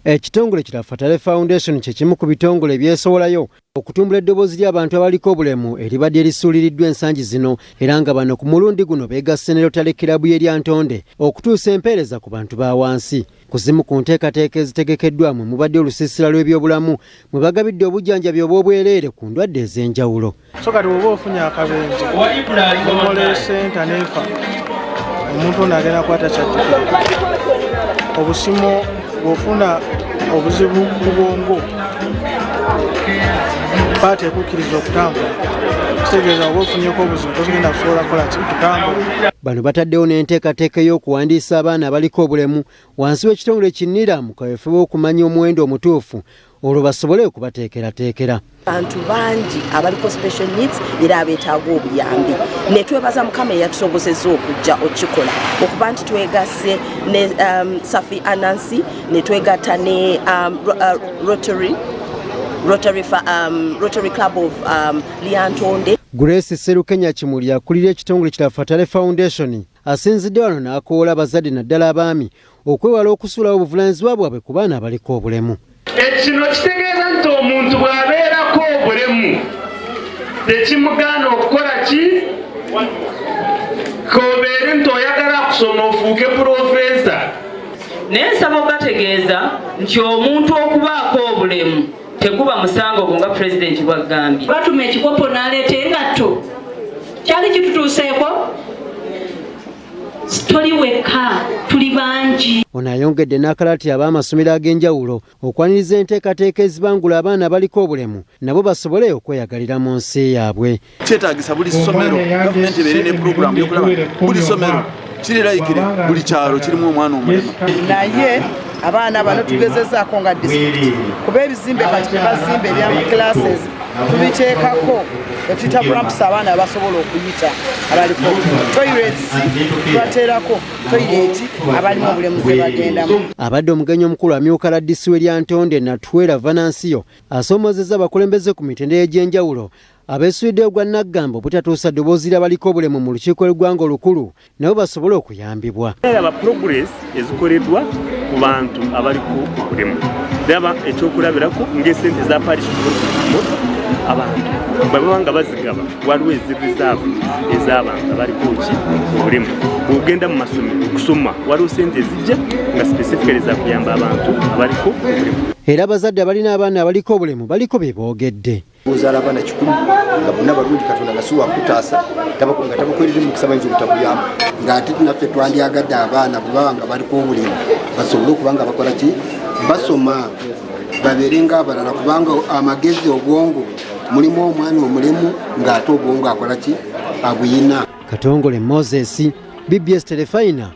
Ekitongole kya Fatale Foundation kye kimu ku bitongole ebyesowolayo okutumbula eddoboozi ly'abantu abaliko obulemu eribadde erisuuliridwa ensangi zino era nga bano ku mulundi guno beegasse ne Rotary Club y'erya Ntonde okutuusa empeereza ku bantu ba wansi. Ku zimu ku nteekateeka ezitegekeddwamu mubadde olusiisira lw'ebyobulamu mwe bagabidde obujjanjabi obw'obwereere ku ndwadde ez'enjawulo. So kati oba ofunye akabenje omole senta neefa omuntu ono agenda kwata kyaddukira obusimo bw'ofuna obuzibu ku bwongo paati ekukkiriza okutambula kitegeeza oba ofunyeko obuzibu togenda kusobola kukola kutambula. Bano bataddewo n'enteekateeka y'okuwandiisa abaana abaliko obulemu wansi w'ekitongole kinnira mu kaweefube w'okumanya omuwendo omutuufu olwo basobole okubateekerateekera. Abantu bangi abaliko special needs era abeetaaga obuyambi ne twebaza Mukama eyatusobozezza okujja okikola okuba nti twegasse ne Safi Anansi ne twegatta ne Rotary Club of Lyantonde. Grace Serukenya Kimuli akulira ekitongole kya Fatale Foundation asinzidde wano n'akoola abazadde naddala abaami okwewala okusuulawo obuvunaanyizibwa bwabwe ku baana abaliko obulemu. Ekino kitegeeza nti omuntu bw'abeerako obulemu tekimugaana okukola ki kobeere nti oyagala kusoma ofuuke purofeesa. N'ensaba obategeeza nti omuntu okubaako obulemu tekuba musango gwo nga pulezidenti bw'aggambye. Batuma ekikopo n'aleeta engatto kyali kitutuuseeko. Tuli wekka tuli bangi. Ono ayongedde n'akalati ab'amasomero ag'enjawulo okwaniriza enteekateeka ezibangula abaana abaliko obulemu nabo basobole okweyagalira mu nsi yaabwe. Kyetaagisa buli ssomero gavumenti ebeere ne puroguramu y'okulaba buli ssomero kirirayikire buli kyalo kirimu omwana omulema. Naye abaana bano tugezezzaako nga disitulikiti kuba ebizimbe kati bye bazimba ebya classes tubiteekako etuyita ramps abaana abasobola okuyita abaliko toilets tubateerako toileti abalimu obulemu ze bagendamu. Abadde omugenyi omukulu amyuka la ddisi w'erya Ntonde Natwera Vanansiyo asoomozezza abakulembeze ku mitendera egy'enjawulo abeesuuliddeyo gwa Naggamba obutatuusa ddoboozi ly'abaliko obulemu mu lukiiko lw'eggwanga olukulu nabo basobole okuyambibwa. Aba progress ezikoleddwa ku bantu abaliko obulemu daba ekyokulabirako ng'esente za parish abantu baba nga bazigaba waliwo ezirizaavu ez'abantu abaliko obulemu. Bw'ogenda mu masomero kusoma waliwo sente ezijja nga specifically za kuyamba abantu abaliko obulemu. Era abazadde abalina abaana abaliko obulemu baliko bye boogedde. Ozaala abaana 10 nga bonna balungi Katonda basuwa kutaasa nga tabakwerera mu kusaba nti obutabuyamba ng'ate naffe twandyagadde abaana bwe baba nga baliko obulemu basobole okuba nga bakola ki basoma babeere ng'abalala kubanga amagezi obwongo mulimu omwana omulemu ng'ate obwongo akola ki abuyina. Katongole Moses, BBS Telefayina.